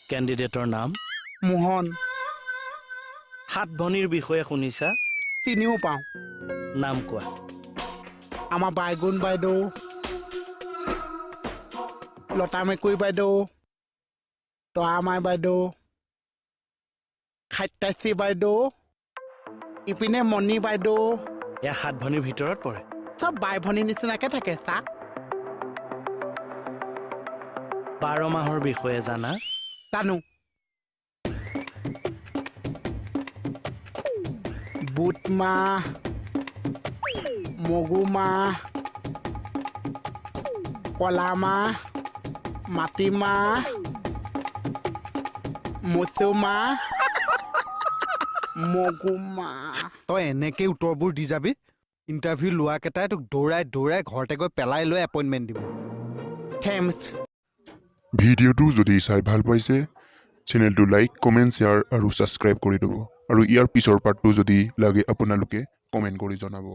কেণ্ডিডেটৰ নাম মোহন 7 ভনীৰ বিষয়ে শুনিছা চিনিও পাওঁ নাম কোৱা আমাৰ বাইগুণ বাইদেউ লতা মেকুৰী বাইদেউ তৰামাই বাইদেউ খাত্যাচী বাইদেউ ইপিনে মণি বাইদেউ এয়া 7 ভনীৰ ভিতৰত পৰে চব বাই ভনীৰ নিচিনাকে থাকে চা 12 মাহৰ বিষয়ে জানা জানো বুট মাহ মগু মাহ কলা মাহ মাটিমাহ মচু মাহ মগু মাহ তই এনেকৈ উত্তৰবোৰ দি যাবি ইণ্টাৰভিউ লোৱাকেইটাই তোক দৌৰাই দৌৰাই ঘৰতে গৈ পেলাই লৈ এপইণ্টমেণ্ট দিব থেংকছ ভিডিঅ'টো যদি চাই ভাল পাইছে চেনেলটো লাইক কমেণ্ট শ্বেয়াৰ আৰু ছাবস্ক্ৰাইব কৰি দিব আৰু ইয়াৰ পিছৰ পাৰ্টটো যদি লাগে আপোনালোকে কমেণ্ট কৰি জনাব